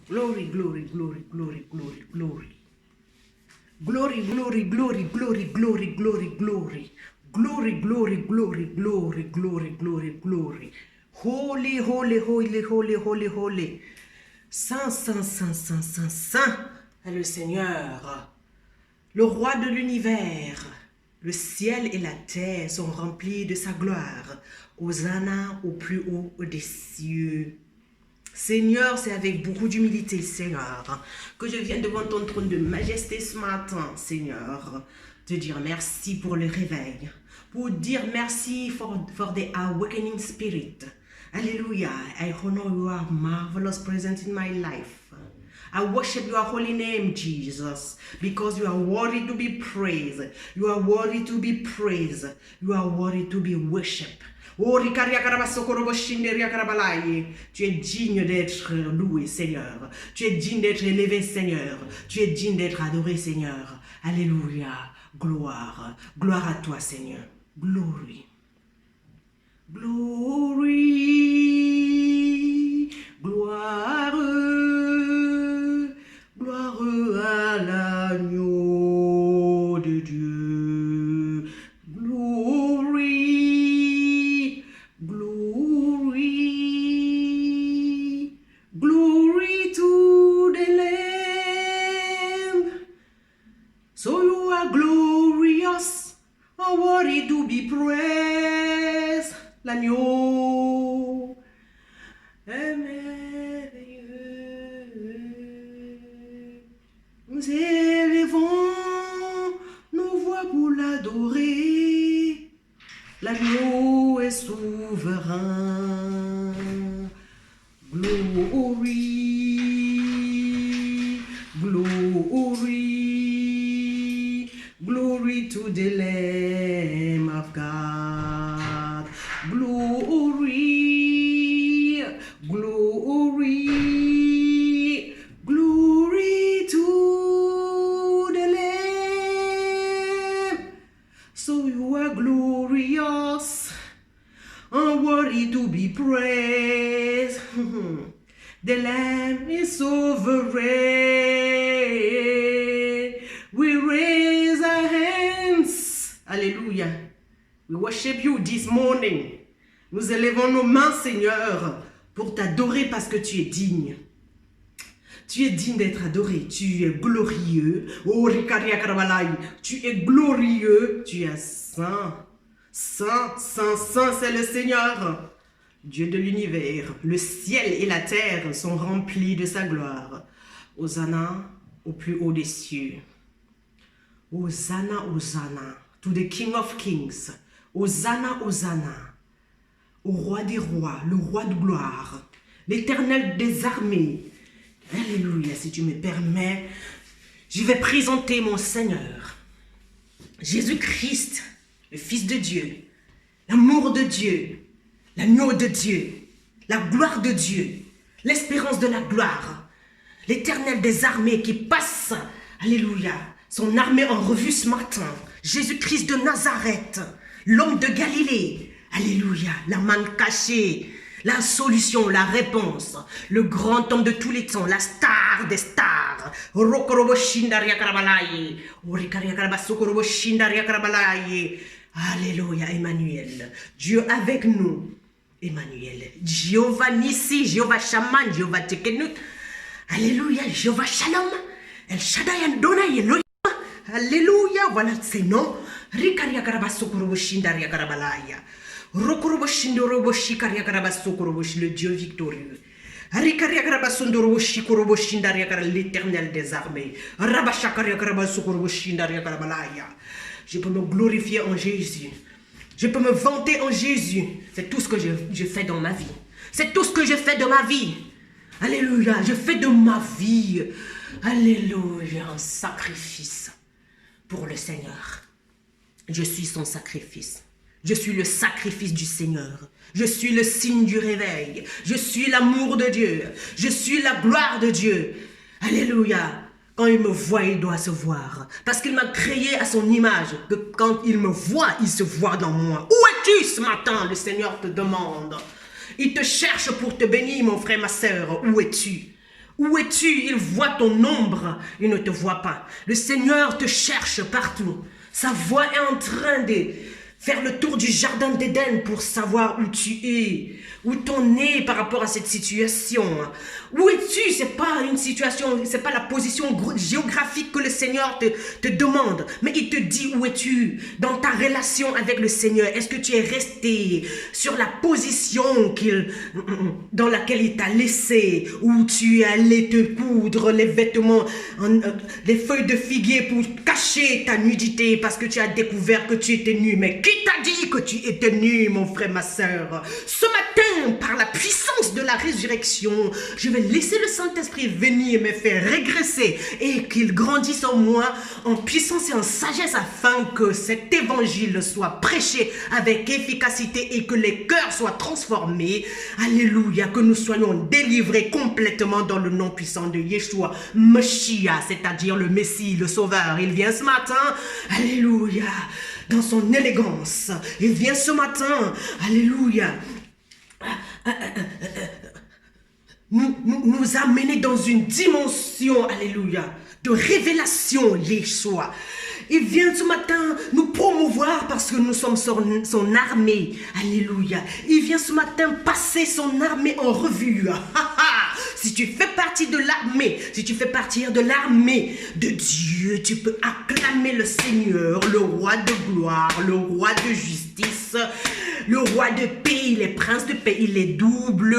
Glory, glory, glory, glory, glory, glory. Glory, glory, glory, glory, glory, glory, glory. Glory, glory, glory, glory, glory, glory, glory. Holy, holy, holy, holy, holy, holy. Saint, saint, saint, saint, saint, saint est le Seigneur, le roi de l'univers. Le ciel et la terre sont remplis de sa gloire. Hosanna au plus haut des cieux. Seigneur, c'est avec beaucoup d'humilité, Seigneur, que je viens devant ton trône de majesté ce matin, Seigneur, te dire merci pour le réveil, pour dire merci for the awakening spirit. Hallelujah. I honor your marvelous presence in my life. I worship your holy name, Jesus, because you are worthy to be praised. You are worthy to be praised. You are worthy to be worshipped. Oh, tu es digne d'être loué, Seigneur. Tu es digne d'être élevé, Seigneur. Tu es digne d'être adoré, Seigneur. Alléluia. Gloire. Gloire à toi, Seigneur. Glory. Glory. Gloire. Gloire à l'agneau de Dieu. Glory, glory, glory to the Lamb. So you are glorious, and worthy to be praised. L'agneau est merveilleux. Nous élevons nos voix pour l'adorer. L'agneau est souverain. Glory, glory, glory to the Lamb of God. Glory, glory, glory to the Lamb. So you are glorious and worthy to be praised. The Lamb is sovereign. We raise our hands. Hallelujah. We worship you this morning. Nous élevons nos mains, Seigneur, pour t'adorer parce que tu es digne. Tu es digne d'être adoré. Tu es glorieux. Oh, tu es glorieux. Tu es saint. Saint, saint, saint, c'est le Seigneur. Dieu de l'univers. Le ciel et la terre sont remplis de sa gloire. Hosanna au plus haut des cieux. Hosanna, Hosanna. To the King of Kings. Hosanna, Hosanna. Au roi des rois, le roi de gloire. L'Éternel des armées. Alléluia, si tu me permets, je vais présenter mon Seigneur. Jésus-Christ, le Fils de Dieu, l'amour de Dieu, l'agneau de Dieu, la gloire de Dieu, l'espérance de la gloire, l'Éternel des armées qui passe, alléluia, son armée en revue ce matin. Jésus-Christ de Nazareth, l'homme de Galilée, alléluia, la manne cachée, la solution, la réponse, le grand homme de tous les temps, la star des stars. Alléluia, Emmanuel. Dieu avec nous. Emmanuel. Jéhovah Nissi, Jéhovah Shaman, Jéhovah Tekenut. Alléluia, Jéhovah Shalom. El Shaddai Adonai Elohim. Alléluia, voilà ses noms. Le Dieu victorieux. L'Éternel des armées. Je peux me glorifier en Jésus. Je peux me vanter en Jésus. C'est tout ce que je fais dans ma vie. C'est tout ce que je fais de ma vie. Alléluia, je fais de ma vie. Alléluia, un sacrifice pour le Seigneur. Je suis son sacrifice. Je suis le sacrifice du Seigneur. Je suis le signe du réveil. Je suis l'amour de Dieu. Je suis la gloire de Dieu. Alléluia. Quand il me voit, il doit se voir. Parce qu'il m'a créé à son image. Que quand il me voit, il se voit dans moi. Où es-tu ce matin? Le Seigneur te demande. Il te cherche pour te bénir, mon frère, ma sœur. Où es-tu? Où es-tu? Il voit ton ombre, il ne te voit pas. Le Seigneur te cherche partout. Sa voix est en train de faire le tour du jardin d'Éden pour savoir où tu es, où t'en es par rapport à cette situation. Où es-tu? C'est pas une situation, c'est pas la position géographique que le Seigneur te demande, mais il te dit où es-tu dans ta relation avec le Seigneur. Est-ce que tu es resté sur la position dans laquelle il t'a laissé, où tu es allé te coudre les vêtements, les feuilles de figuier pour cacher ta nudité parce que tu as découvert que tu étais nu. Mais qui t'a dit que tu étais nu, mon frère, ma soeur? Ce matin, par la puissance de la résurrection, je vais laisser le Saint-Esprit venir me faire régresser et qu'il grandisse en moi en puissance et en sagesse afin que cet évangile soit prêché avec efficacité et que les cœurs soient transformés. Alléluia, que nous soyons délivrés complètement dans le nom puissant de Yeshua Mashiach, c'est-à-dire le Messie, le Sauveur. Il vient ce matin, alléluia, dans son élégance. Il vient ce matin, alléluia, nous amener dans une dimension, alléluia, de révélation, Yeshua. Il vient ce matin nous promouvoir parce que nous sommes son armée, alléluia. Il vient ce matin passer son armée en revue. Si tu fais partie de l'armée, si tu fais partie de l'armée de Dieu, tu peux acclamer le Seigneur, le roi de gloire, le roi de justice, le roi de paix. Il est prince de paix, il est double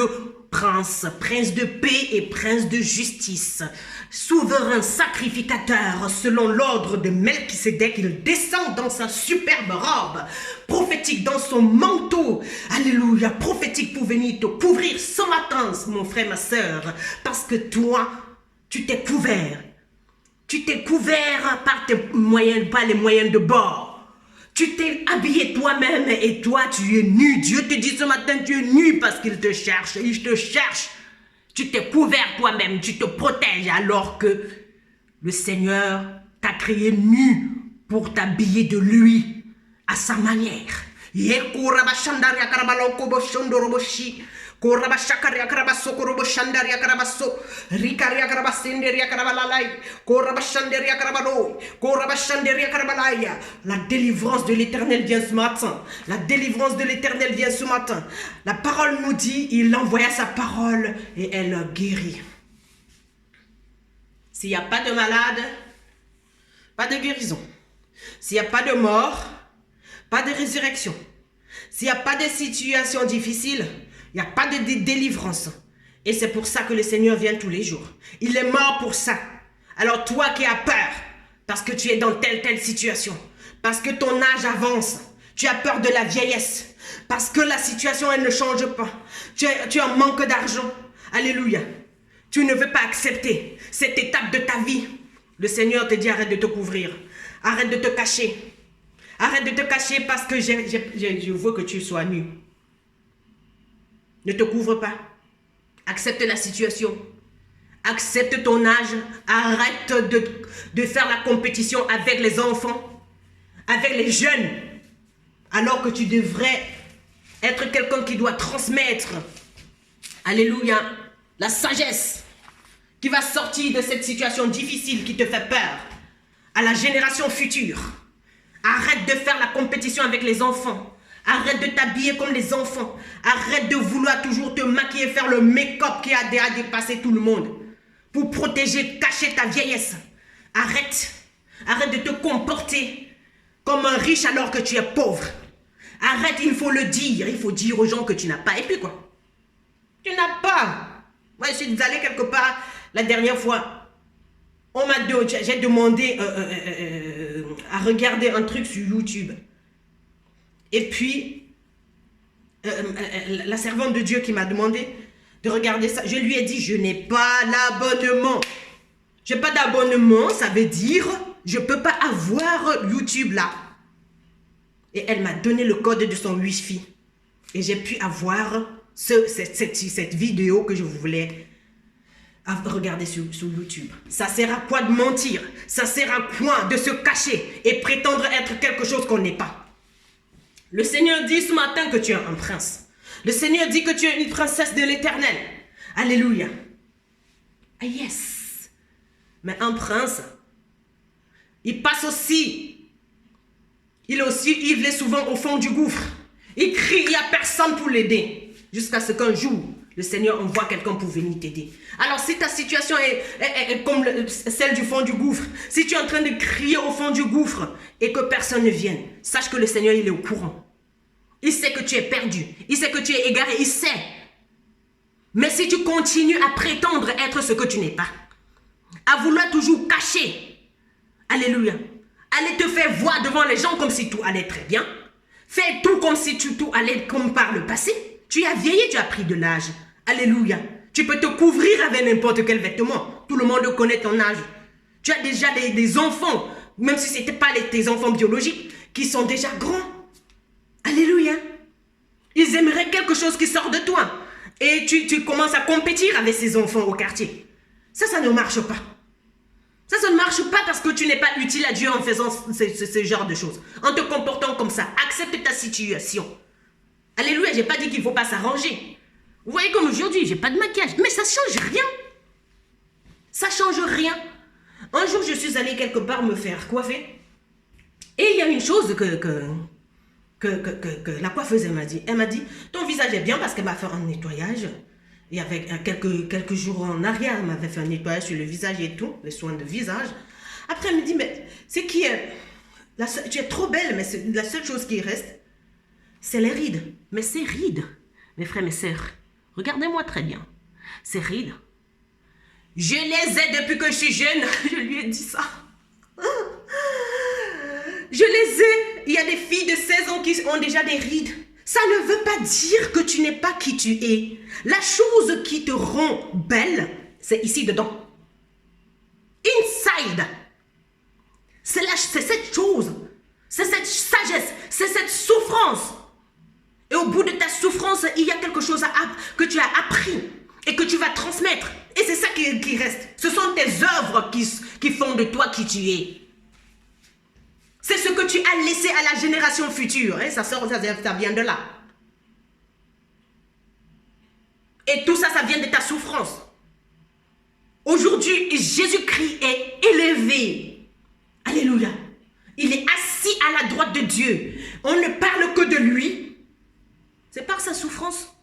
prince de paix et prince de justice, souverain sacrificateur selon l'ordre de Melchisédek. Il descend dans sa superbe robe, prophétique dans son manteau, alléluia, prophétique pour venir te couvrir ce matin, mon frère, ma soeur, parce que toi, tu t'es couvert par tes moyens, pas les moyens de bord. Tu t'es habillé toi-même et toi, tu es nu. Dieu te dit ce matin, tu es nu parce qu'il te cherche. Il te cherche. Tu t'es couvert toi-même. Tu te protèges alors que le Seigneur t'a créé nu pour t'habiller de lui à sa manière. La délivrance de l'Éternel vient ce matin. La délivrance de l'Éternel vient ce matin. La parole nous dit, il envoya sa parole et elle guérit. S'il n'y a pas de malade, pas de guérison. S'il n'y a pas de mort, pas de résurrection. S'il n'y a pas de situation difficile, il n'y a pas de délivrance. Et c'est pour ça que le Seigneur vient tous les jours. Il est mort pour ça. Alors toi qui as peur, parce que tu es dans telle situation, parce que ton âge avance, tu as peur de la vieillesse, parce que la situation elle ne change pas, tu as un manque d'argent, alléluia, tu ne veux pas accepter cette étape de ta vie. Le Seigneur te dit arrête de te couvrir, arrête de te cacher. Arrête de te cacher parce que je veux que tu sois nu. Ne te couvre pas. Accepte la situation. Accepte ton âge. Arrête de faire la compétition avec les enfants, avec les jeunes, alors que tu devrais être quelqu'un qui doit transmettre, alléluia, la sagesse qui va sortir de cette situation difficile qui te fait peur à la génération future. Arrête de faire la compétition avec les enfants. Arrête de t'habiller comme les enfants. Arrête de vouloir toujours te maquiller, faire le make-up qui a dépassé tout le monde. Pour protéger, cacher ta vieillesse. Arrête. Arrête de te comporter comme un riche alors que tu es pauvre. Arrête, il faut le dire. Il faut dire aux gens que tu n'as pas. Et puis quoi? Tu n'as pas. Moi, je suis allée quelque part la dernière fois. J'ai demandé à regarder un truc sur YouTube. Et puis, la servante de Dieu qui m'a demandé de regarder ça, je lui ai dit, je n'ai pas l'abonnement. Je n'ai pas d'abonnement, ça veut dire, je ne peux pas avoir YouTube là. Et elle m'a donné le code de son Wi-Fi. Et j'ai pu avoir cette vidéo que je voulais regarder sur YouTube. Ça sert à quoi de mentir? Ça sert à quoi de se cacher et prétendre être quelque chose qu'on n'est pas? Le Seigneur dit ce matin que tu es un prince. Le Seigneur dit que tu es une princesse de l'Éternel. Alléluia. Ah yes. Mais un prince, il passe aussi. Il est souvent au fond du gouffre. Il crie, il n'y a personne pour l'aider. Jusqu'à ce qu'un jour, le Seigneur envoie quelqu'un pour venir t'aider. Alors si ta situation est comme celle du fond du gouffre, si tu es en train de crier au fond du gouffre et que personne ne vienne, sache que le Seigneur, il est au courant. Il sait que tu es perdu. Il sait que tu es égaré. Il sait. Mais si tu continues à prétendre être ce que tu n'es pas, à vouloir toujours cacher, alléluia, aller te faire voir devant les gens comme si tout allait très bien, fais tout comme si tout allait comme par le passé, tu as vieilli, tu as pris de l'âge, alléluia, tu peux te couvrir avec n'importe quel vêtement, tout le monde connaît ton âge, tu as déjà des enfants, même si ce n'étaient pas tes enfants biologiques, qui sont déjà grands, alléluia, ils aimeraient quelque chose qui sort de toi, et tu commences à compétir avec ces enfants au quartier. Ça ne marche pas. Ça ne marche pas parce que tu n'es pas utile à Dieu en faisant ce genre de choses. En te comportant comme ça. Accepte ta situation. Alléluia, je n'ai pas dit qu'il ne faut pas s'arranger. Vous voyez comme aujourd'hui, je n'ai pas de maquillage. Mais ça ne change rien. Ça ne change rien. Un jour, je suis allée quelque part me faire coiffer. Et il y a une chose que la coiffeuse, elle m'a dit, ton visage est bien parce qu'elle m'a fait un nettoyage. Il y avait quelques jours en arrière, elle m'avait fait un nettoyage sur le visage et tout, les soins de visage. Après, elle me dit, mais c'est qui tu es trop belle, mais la seule chose qui reste, c'est les rides. Mais ces rides, mes frères, mes sœurs, regardez-moi très bien. Ces rides, je les ai depuis que je suis jeune. Je lui ai dit ça. Je les ai. Il y a des filles de 16 ans qui ont déjà des rides. Ça ne veut pas dire que tu n'es pas qui tu es. La chose qui te rend belle, c'est ici dedans. Inside. C'est cette chose. C'est cette sagesse. C'est cette souffrance. Et au bout de ta souffrance, il y a quelque chose que tu as appris et que tu vas transmettre. Et c'est ça qui reste. Ce sont tes œuvres qui font de toi qui tu es. C'est ce que tu as laissé à la génération future. Hein? Ça vient de là. Et tout ça, ça vient de ta souffrance. Aujourd'hui, Jésus-Christ est élevé. Alléluia. Il est assis à la droite de Dieu. On ne parle que de lui. C'est par sa souffrance,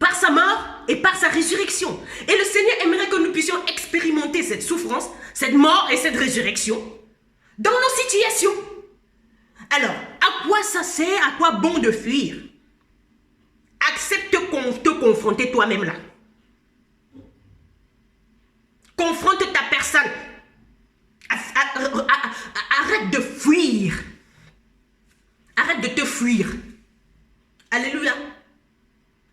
par sa mort et par sa résurrection. Et le Seigneur aimerait que nous puissions expérimenter cette souffrance, cette mort et cette résurrection dans nos situations. Alors, à quoi ça sert? À quoi bon de fuir? Accepte te confronter toi-même là. Confronte ta personne. Arrête de fuir. Arrête de te fuir. Alléluia.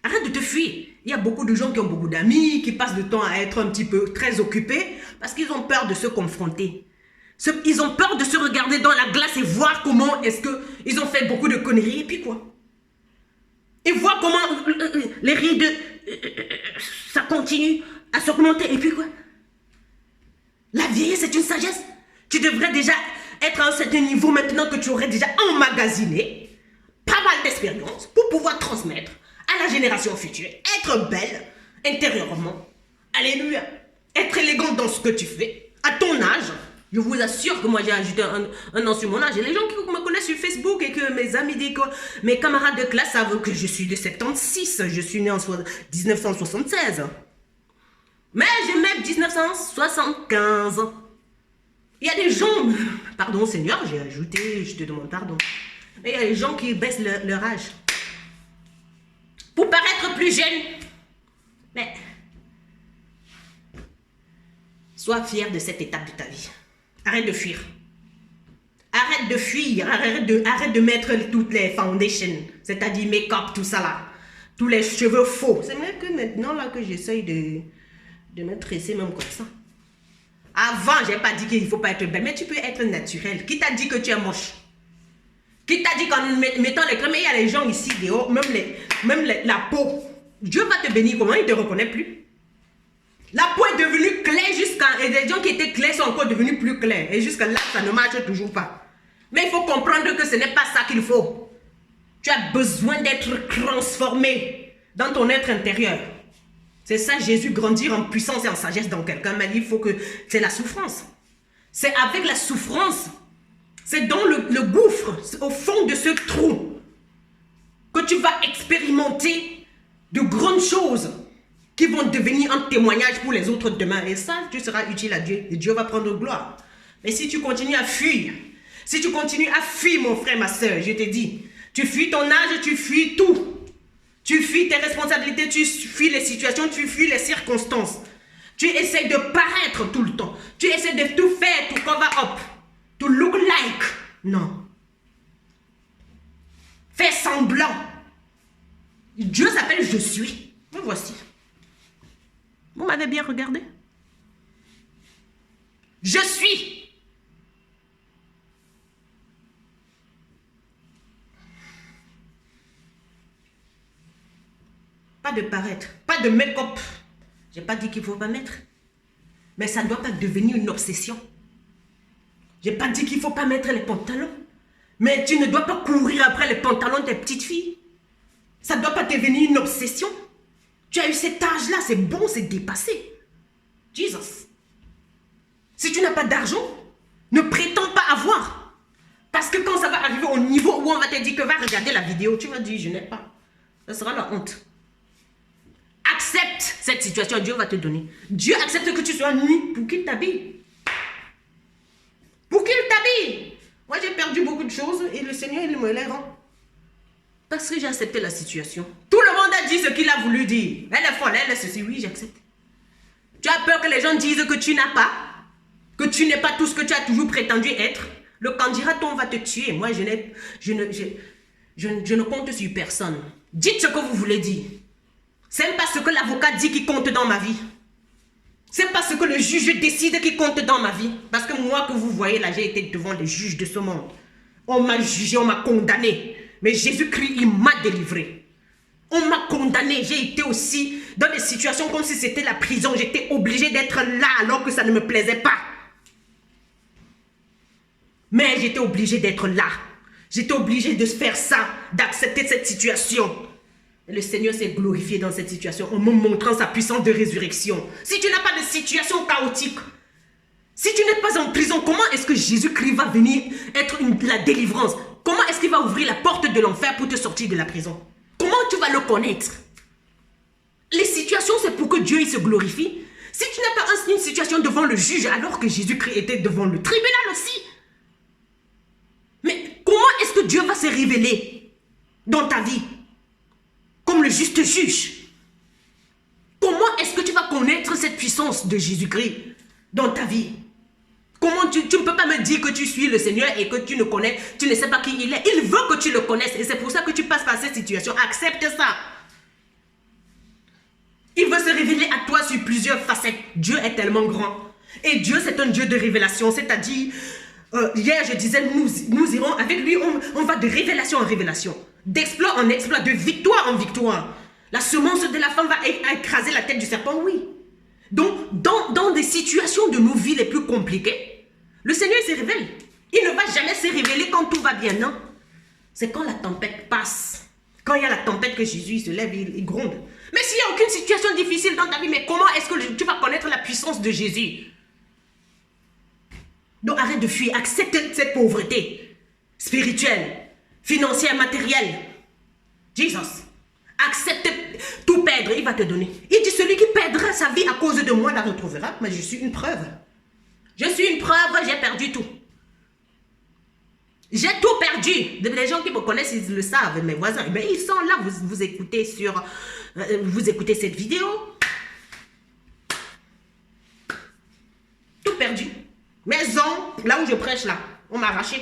Arrête de te fuir. Il y a beaucoup de gens qui ont beaucoup d'amis, qui passent le temps à être un petit peu très occupés parce qu'ils ont peur de se confronter. Ils ont peur de se regarder dans la glace et voir comment est-ce qu'ils ont fait beaucoup de conneries et puis quoi. Et voir comment les rides, ça continue à s'augmenter et puis quoi. La vieillesse c'est une sagesse. Tu devrais déjà être à un certain niveau maintenant que tu aurais déjà emmagasiné pas mal d'expérience pour pouvoir transmettre à la génération future. Être belle intérieurement. Alléluia. Être élégante dans ce que tu fais. À ton âge. Je vous assure que moi j'ai ajouté un an sur mon âge. Et les gens qui me connaissent sur Facebook et que mes amis d'école, mes camarades de classe savent que je suis de 76. Je suis né en 1976. Mais j'ai même 1975. Il y a des gens, pardon Seigneur, j'ai ajouté, je te demande pardon. Mais il y a des gens qui baissent leur âge. Pour paraître plus jeune. Mais sois fier de cette étape de ta vie. Arrête de fuir. Arrête de fuir. Arrête de mettre toutes les foundations. C'est-à-dire make-up, tout ça là. Tous les cheveux faux. C'est même que maintenant là que j'essaye de me tresser même comme ça. Avant, je n'ai pas dit qu'il ne faut pas être belle. Mais tu peux être naturel. Qui t'a dit que tu es moche? Qui t'a dit qu'en mettant les crèmes, il y a les gens ici dehors, même la peau. Dieu va te bénir, comment il ne te reconnaît plus? La peau est devenue claire et les gens qui étaient clairs sont encore devenus plus clairs. Et jusqu'à là, ça ne marche toujours pas. Mais il faut comprendre que ce n'est pas ça qu'il faut. Tu as besoin d'être transformé dans ton être intérieur. C'est ça, Jésus, grandir en puissance et en sagesse dans quelqu'un. Mais il faut que... C'est la souffrance. C'est avec la souffrance. C'est dans le gouffre, au fond de ce trou, que tu vas expérimenter de grandes choses qui vont devenir un témoignage pour les autres demain. Et ça, tu seras utile à Dieu. Et Dieu va prendre gloire. Mais si tu continues à fuir, mon frère, ma soeur, je te dis, tu fuis ton âge, tu fuis tout. Tu fuis tes responsabilités, tu fuis les situations, tu fuis les circonstances. Tu essaies de paraître tout le temps. Tu essaies de tout faire, to cover up, to look like. Non. Fais semblant. Dieu s'appelle je suis. Me voici. Vous m'avez bien regardé? Je suis. Pas de paraître, pas de make-up. J'ai pas dit qu'il faut pas mettre. Mais ça ne doit pas devenir une obsession. J'ai pas dit qu'il faut pas mettre les pantalons. Mais tu ne dois pas courir après les pantalons des petites filles. Ça ne doit pas devenir une obsession. Tu as eu cet âge-là, c'est bon, c'est dépassé. Jesus. Si tu n'as pas d'argent, ne prétends pas avoir. Parce que quand ça va arriver au niveau où on va te dire que va regarder la vidéo, tu vas dire je n'ai pas. Ça sera la honte. Accepte cette situation, Dieu va te donner. Dieu accepte que tu sois nu pour qu'il t'habille. Pour qu'il t'habille. Moi, j'ai perdu beaucoup de choses et le Seigneur, il me les rend. Parce que j'ai accepté la situation. Tout le monde a dit ce qu'il a voulu dire. Elle est folle, elle est ceci. Oui, j'accepte. Tu as peur que les gens disent que tu n'as pas, que tu n'es pas tout ce que tu as toujours prétendu être. Le candidaton va te tuer. Moi, je ne compte sur personne. Dites ce que vous voulez dire. C'est pas ce que l'avocat dit qui compte dans ma vie. C'est pas ce que le juge décide qui compte dans ma vie. Parce que moi que vous voyez là, j'ai été devant les juges de ce monde. On m'a jugé, on m'a condamné. Mais Jésus-Christ, il m'a délivré. On m'a condamné. J'ai été aussi dans des situations comme si c'était la prison. J'étais obligée d'être là alors que ça ne me plaisait pas. Mais j'étais obligée d'être là. J'étais obligée de faire ça, d'accepter cette situation. Et le Seigneur s'est glorifié dans cette situation en me montrant sa puissance de résurrection. Si tu n'as pas de situation chaotique, si tu n'es pas en prison, comment est-ce que Jésus-Christ va venir être la délivrance? Comment est-ce qu'il va ouvrir la porte de l'enfer pour te sortir de la prison? Comment tu vas le connaître? Les situations, c'est pour que Dieu il se glorifie. Si tu n'as pas une situation devant le juge alors que Jésus-Christ était devant le tribunal aussi. Mais comment est-ce que Dieu va se révéler dans ta vie? Comme le juste juge. Comment est-ce que tu vas connaître cette puissance de Jésus-Christ dans ta vie? Comment tu ne peux pas me dire que tu suis le Seigneur et que tu ne sais pas qui il est. Il veut que tu le connaisses et c'est pour ça que tu passes par cette situation. Accepte ça. Il veut se révéler à toi sur plusieurs facettes. Dieu est tellement grand. Et Dieu, c'est un Dieu de révélation. C'est-à-dire, hier je disais, nous irons avec lui, on va de révélation en révélation. D'exploit en exploit, de victoire en victoire. La semence de la femme va écraser la tête du serpent, oui. Donc, dans des situations de nos vies les plus compliquées, le Seigneur se révèle. Il ne va jamais se révéler quand tout va bien, non. C'est quand la tempête passe. Quand il y a la tempête que Jésus se lève, il gronde. Mais s'il n'y a aucune situation difficile dans ta vie, mais comment est-ce que tu vas connaître la puissance de Jésus? Donc arrête de fuir, accepte cette pauvreté spirituelle, financière, matérielle. Jesus, accepte tout perdre, il va te donner. Il dit celui qui perdra sa vie à cause de moi la retrouvera. Mais je suis une preuve. Je suis une preuve, j'ai perdu tout. J'ai tout perdu. Les gens qui me connaissent, ils le savent, mes voisins. Mais ils sont là, vous écoutez cette vidéo. Tout perdu. Maison, là où je prêche là, on m'a arraché.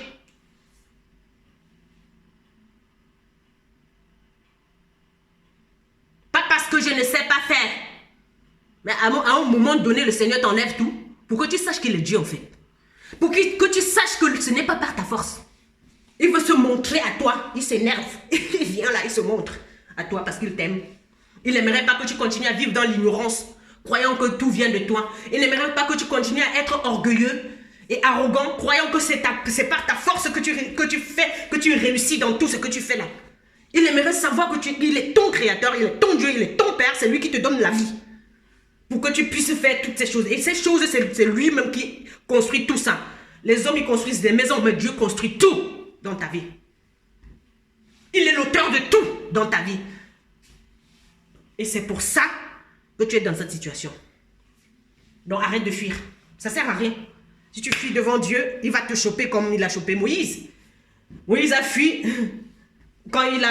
Pas parce que je ne sais pas faire. Mais à un moment donné, le Seigneur t'enlève tout pour que tu saches qu'il est Dieu en fait. Pour que tu saches que ce n'est pas par ta force. Il veut se montrer à toi. Il s'énerve. Il vient là, il se montre à toi parce qu'il t'aime. Il n'aimerait pas que tu continues à vivre dans l'ignorance, croyant que tout vient de toi. Il n'aimerait pas que tu continues à être orgueilleux et arrogant, croyant que c'est par ta force que tu réussis dans tout ce que tu fais là. Il aimerait savoir qu'il est ton créateur, il est ton Dieu, il est ton Père, c'est lui qui te donne la vie. pour que tu puisses faire toutes ces choses. Et ces choses, c'est lui-même qui construit tout ça. Les hommes, ils construisent des maisons, mais Dieu construit tout dans ta vie. Il est l'auteur de tout dans ta vie. Et c'est pour ça que tu es dans cette situation. Donc arrête de fuir. Ça ne sert à rien. Si tu fuis devant Dieu, il va te choper comme il a chopé Moïse. Moïse a fui. Quand il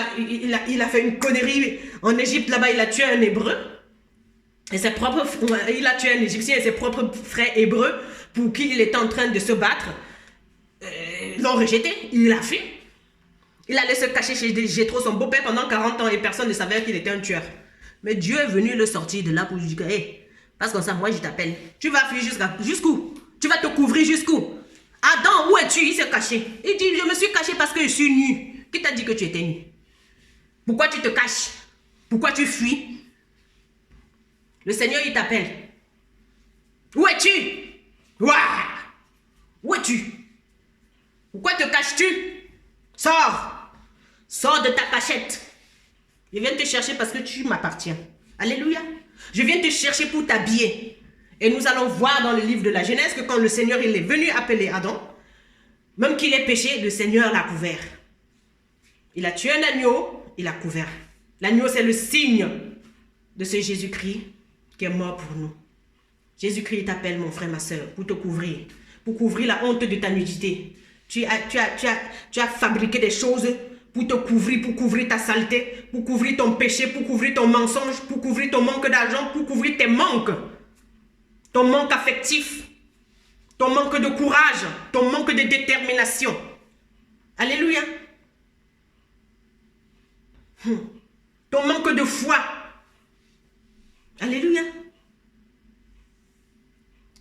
a fait une connerie en Égypte, là-bas, il a tué un Hébreu. Et il a tué un Égyptien et ses propres frères hébreux pour qui il était en train de se battre. L'ont rejeté. Il a fui. Il allait se cacher chez Jéthro, son beau-père, pendant 40 ans et personne ne savait qu'il était un tueur. Mais Dieu est venu le sortir de là pour lui dire, hey, parce que ça, moi je t'appelle. Tu vas fuir jusqu'où? Tu vas te couvrir jusqu'où? Adam, où es-tu? Il s'est caché. Il dit, je me suis caché parce que je suis nu. Qui t'a dit que tu étais nu? Pourquoi tu te caches? Pourquoi tu fuis? Le Seigneur, il t'appelle. Où es-tu? Ouah! Où es-tu? Pourquoi te caches-tu? Sors! Sors de ta cachette. Je viens te chercher parce que tu m'appartiens. Alléluia. Je viens te chercher pour t'habiller. Et nous allons voir dans le livre de la Genèse que quand le Seigneur il est venu appeler Adam, même qu'il ait péché, le Seigneur l'a couvert. Il a tué un agneau, il l'a couvert. L'agneau, c'est le signe de ce Jésus-Christ qui est mort pour nous. Jésus-Christ t'appelle, mon frère, ma soeur, pour te couvrir. Pour couvrir la honte de ta nudité. Tu as fabriqué des choses pour te couvrir, pour couvrir ta saleté, pour couvrir ton péché, pour couvrir ton mensonge, pour couvrir ton manque d'argent, pour couvrir tes manques. Ton manque affectif, ton manque de courage, ton manque de détermination. Alléluia. Ton manque de foi. Alléluia.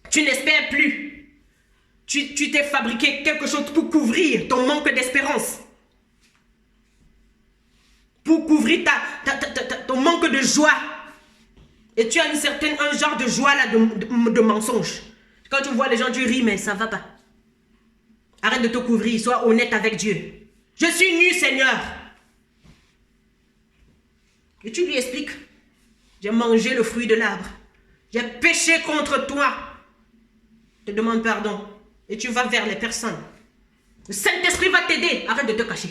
Tu n'espères plus. Tu t'es fabriqué quelque chose pour couvrir ton manque d'espérance. Pour couvrir ton manque de joie. Et tu as un genre de joie là, de mensonge. Quand tu vois les gens, tu ris, mais ça ne va pas. Arrête de te couvrir, sois honnête avec Dieu. Je suis nu, Seigneur. Et tu lui expliques. J'ai mangé le fruit de l'arbre. J'ai péché contre toi. Te demande pardon. Et tu vas vers les personnes. Le Saint-Esprit va t'aider. Arrête de te cacher.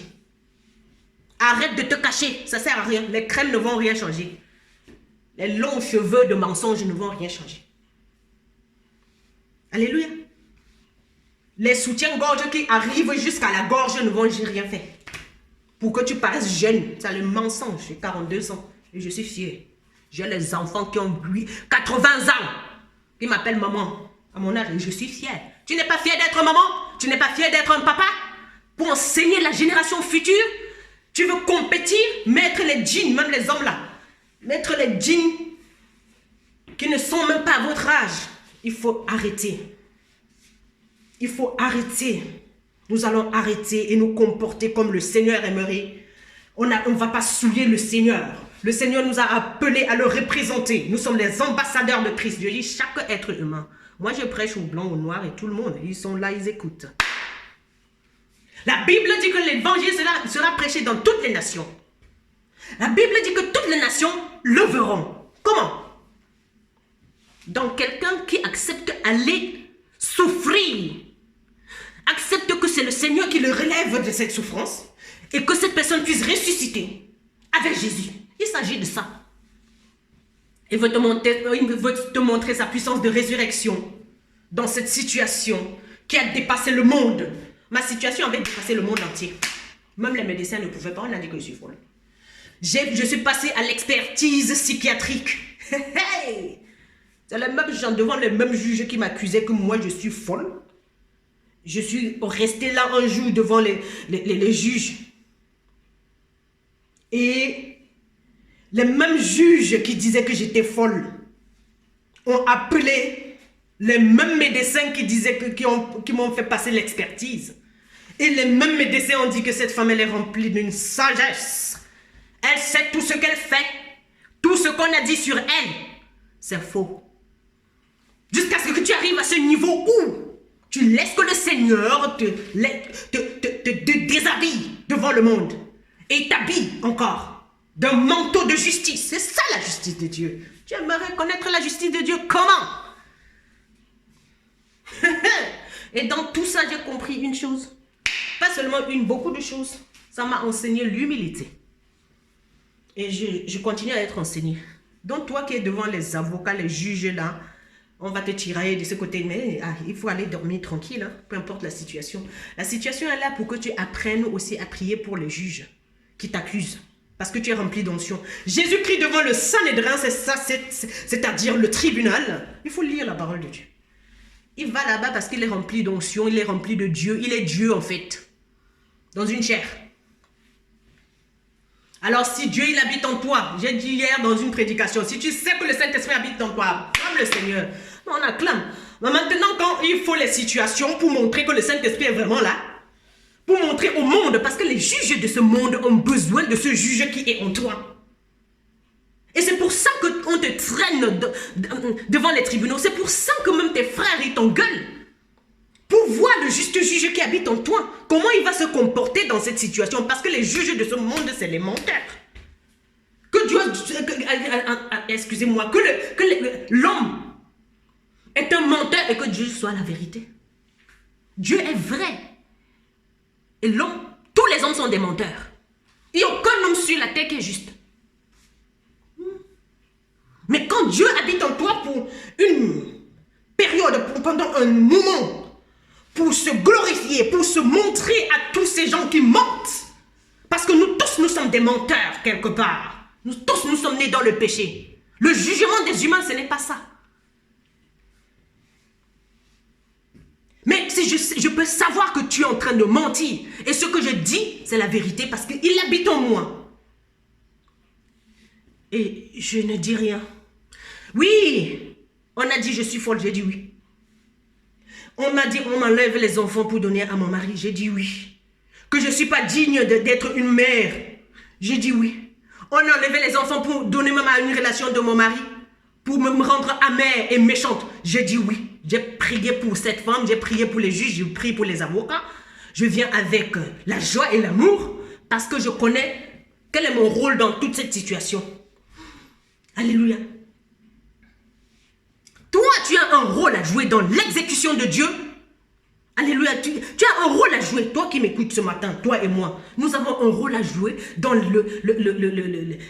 Arrête de te cacher. Ça ne sert à rien. Les crèmes ne vont rien changer. Les longs cheveux de mensonges ne vont rien changer. Alléluia. Les soutiens-gorge qui arrivent jusqu'à la gorge ne vont rien faire. Pour que tu paraisses jeune. C'est le mensonge. J'ai 42 ans. Et je suis fière. J'ai les enfants qui ont 80 ans. Qui m'appellent maman. À mon âge. Et je suis fière. Tu n'es pas fière d'être maman? Tu n'es pas fière d'être un papa? Pour enseigner la génération future? Tu veux compétir? Mettre les jeans, même les hommes là. Mettre les jeans qui ne sont même pas à votre âge. Il faut arrêter. Il faut arrêter. Nous allons arrêter et nous comporter comme le Seigneur aimerait. On ne va pas souiller le Seigneur. Le Seigneur nous a appelés à le représenter. Nous sommes les ambassadeurs de Christ. Dieu dit chaque être humain. Moi, je prêche aux blancs, aux noirs et tout le monde. Ils sont là, ils écoutent. La Bible dit que l'évangile sera prêché dans toutes les nations. La Bible dit que toutes les nations le verront. Comment? Donc quelqu'un qui accepte aller souffrir, accepte que c'est le Seigneur qui le relève de cette souffrance et que cette personne puisse ressusciter avec Jésus. Il s'agit de ça. Il veut te montrer sa puissance de résurrection dans cette situation qui a dépassé le monde. Ma situation avait dépassé le monde entier. Même les médecins ne pouvaient pas. On a dit que je suis folle. Je suis passée à l'expertise psychiatrique. C'est le même genre, devant les mêmes juges qui m'accusaient que moi je suis folle. Je suis restée là un jour devant les juges. Et les mêmes juges qui disaient que j'étais folle ont appelé les mêmes médecins qui disaient qui m'ont fait passer l'expertise. Et les mêmes médecins ont dit que cette femme elle est remplie d'une sagesse. Elle sait tout ce qu'elle fait. Tout ce qu'on a dit sur elle, c'est faux. Jusqu'à ce que tu arrives à ce niveau où tu laisses que le Seigneur te déshabille devant le monde et t'habille encore d'un manteau de justice. C'est ça la justice de Dieu. Tu aimerais connaître la justice de Dieu. Comment? Et dans tout ça, j'ai compris une chose. Pas seulement une, beaucoup de choses. Ça m'a enseigné l'humilité. Et je continue à être enseigné. Donc toi qui es devant les avocats, les juges là, on va te tirailler de ce côté, mais il faut aller dormir tranquille, hein, peu importe la situation. La situation est là pour que tu apprennes aussi à prier pour les juges qui t'accusent. Parce que tu es rempli d'onction. Jésus-Christ devant le Sanhédrin, c'est ça, c'est-à-dire le tribunal. Il faut lire la parole de Dieu. Il va là-bas parce qu'il est rempli d'onction, il est rempli de Dieu. Il est Dieu en fait, dans une chair. Alors si Dieu il habite en toi, j'ai dit hier dans une prédication, si tu sais que le Saint-Esprit habite en toi, acclame le Seigneur. On acclame. Mais maintenant quand il faut les situations pour montrer que le Saint-Esprit est vraiment là, pour montrer au monde, parce que les juges de ce monde ont besoin de ce juge qui est en toi. Et c'est pour ça qu'on te traîne devant les tribunaux. C'est pour ça que même tes frères, ils t'engueulent. Pour voir le juste juge qui habite en toi. Comment il va se comporter dans cette situation. Parce que les juges de ce monde, c'est les menteurs. Que Dieu... Excusez-moi. Que l'homme est un menteur et que Dieu soit la vérité. Dieu est vrai. Et l'homme, tous les hommes sont des menteurs. Il n'y a aucun homme sur la terre qui est juste. Mais quand Dieu habite en toi pour une période, pendant un moment, pour se glorifier, pour se montrer à tous ces gens qui mentent, parce que nous tous, nous sommes des menteurs quelque part. Nous tous, nous sommes nés dans le péché. Le jugement des humains, ce n'est pas ça. Mais si je peux savoir que tu es en train de mentir, et ce que je dis, c'est la vérité, parce qu'il habite en moi. Et je ne dis rien. Oui, on a dit je suis folle, j'ai dit oui. On m'a dit on m'enlève les enfants pour donner à mon mari, j'ai dit oui. Que je ne suis pas digne d'être une mère, j'ai dit oui. On a enlevé les enfants pour donner même à une relation de mon mari, pour me rendre amère et méchante, j'ai dit oui. J'ai prié pour cette femme, j'ai prié pour les juges, j'ai prié pour les avocats. Je viens avec la joie et l'amour, parce que je connais quel est mon rôle dans toute cette situation. Alléluia. Toi, tu as un rôle à jouer dans l'exécution de Dieu. Alléluia. Tu as un rôle à jouer. Toi qui m'écoutes ce matin, toi et moi, nous avons un rôle à jouer dans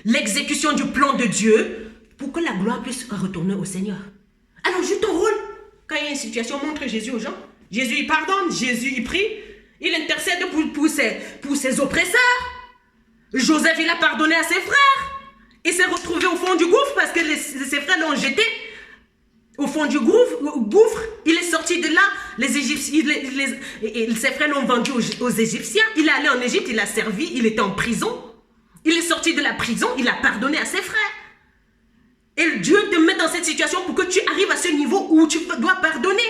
l'exécution du plan de Dieu pour que la gloire puisse retourner au Seigneur. Alors, joue ton rôle. Quand il y a une situation, montre Jésus aux gens. Jésus, il pardonne. Jésus, il prie. Il intercède pour ses oppresseurs. Joseph, il a pardonné à ses frères. Il s'est retrouvé au fond du gouffre parce que ses frères l'ont jeté au fond du gouffre. Il est sorti de là. Les Égyptiens, ses frères l'ont vendu aux Égyptiens. Il est allé en Égypte, il a servi, il était en prison. Il est sorti de la prison, il a pardonné à ses frères. Et Dieu te met dans cette situation pour que tu arrives à ce niveau où tu dois pardonner.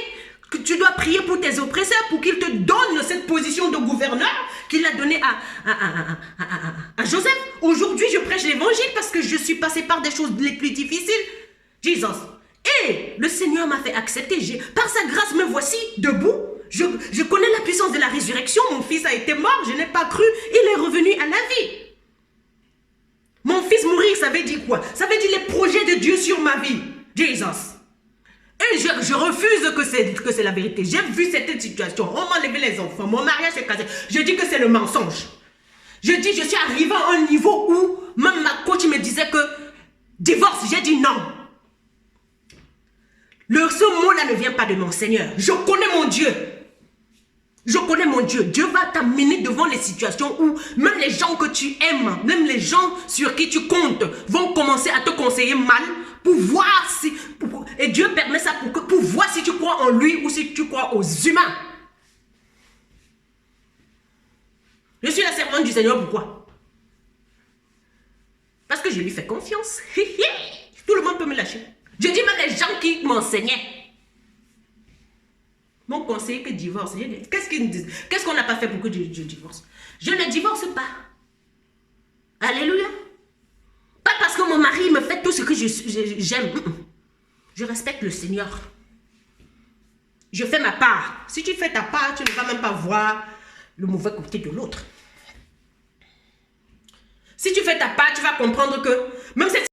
Que tu dois prier pour tes oppresseurs, pour qu'ils te donnent cette position de gouverneur qu'il a donnée à Joseph. Aujourd'hui, je prêche l'évangile parce que je suis passé par des choses les plus difficiles. Jesus. Et le Seigneur m'a fait accepter. Par sa grâce, me voici debout. Je connais la puissance de la résurrection. Mon fils a été mort, je n'ai pas cru. Il est revenu à la vie. Mon fils mourir, ça veut dire quoi? Ça veut dire les projets de Dieu sur ma vie. Jesus. Et je refuse que c'est la vérité. J'ai vu cette situation. On m'a enlevé les enfants. Mon mariage s'est cassé. Je dis que c'est le mensonge. Je dis, je suis arrivé à un niveau où même ma coach me disait que divorce. J'ai dit non. Ce mot-là ne vient pas de mon Seigneur. Je connais mon Dieu. Je connais mon Dieu. Dieu va t'amener devant les situations où même les gens que tu aimes, même les gens sur qui tu comptes vont commencer à te conseiller mal pour voir si... Et Dieu permet ça pour voir si tu crois en lui ou si tu crois aux humains. Je suis la servante du Seigneur, pourquoi? Parce que je lui fais confiance. Tout le monde peut me lâcher. Je dis même les gens qui m'enseignaient. Mon conseiller que divorce. Qu'est-ce qu'on n'a pas fait pour que je divorce? Je ne divorce pas. Alléluia. Pas parce que mon mari me fait tout ce que j'aime. Je respecte le Seigneur. Je fais ma part. Si tu fais ta part, tu ne vas même pas voir le mauvais côté de l'autre. Si tu fais ta part, tu vas comprendre que même cette